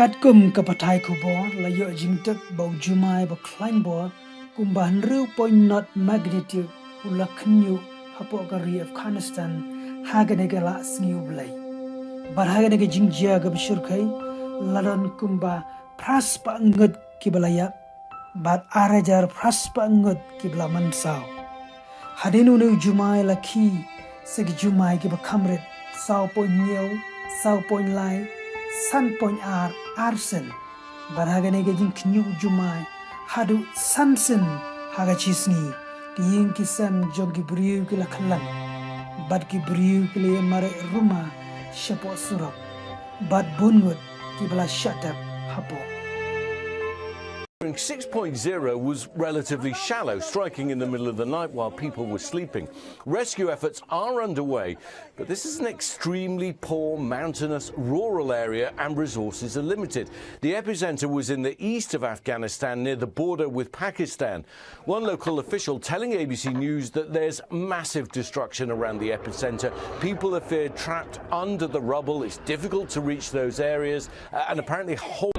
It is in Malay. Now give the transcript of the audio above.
Katkum kapatai kubo layo jingtek bau Jumai ba klein bo kumbahan riu point not magnitude ula kenyu hapoh kari Afghanistan haganega la sngiu blai. Bar haganega jingjia ga bishurkai ladon kumba praspa ngut kibalaya bat arajar praspa ngut kibla mynsaw. Hadenu nu Jumai la ki segi Jumai ki ba kamret saw point nyeu saw point lai san point arsen barhaganega jingkhyu Jumai hadu sansen haga chisngi kiying kisam jogi briu kila khalang bad ki briu kile mare ruma shapo surap bad bungut kibla shatab hapoh. 6.0 was relatively shallow, striking in the middle of the night while people were sleeping. Rescue efforts are underway, but this is an extremely poor, mountainous, rural area and resources are limited. The epicenter was in the east of Afghanistan near the border with Pakistan. One local official telling ABC News that there's massive destruction around the epicenter. People are feared trapped under the rubble. It's difficult to reach those areas and apparently whole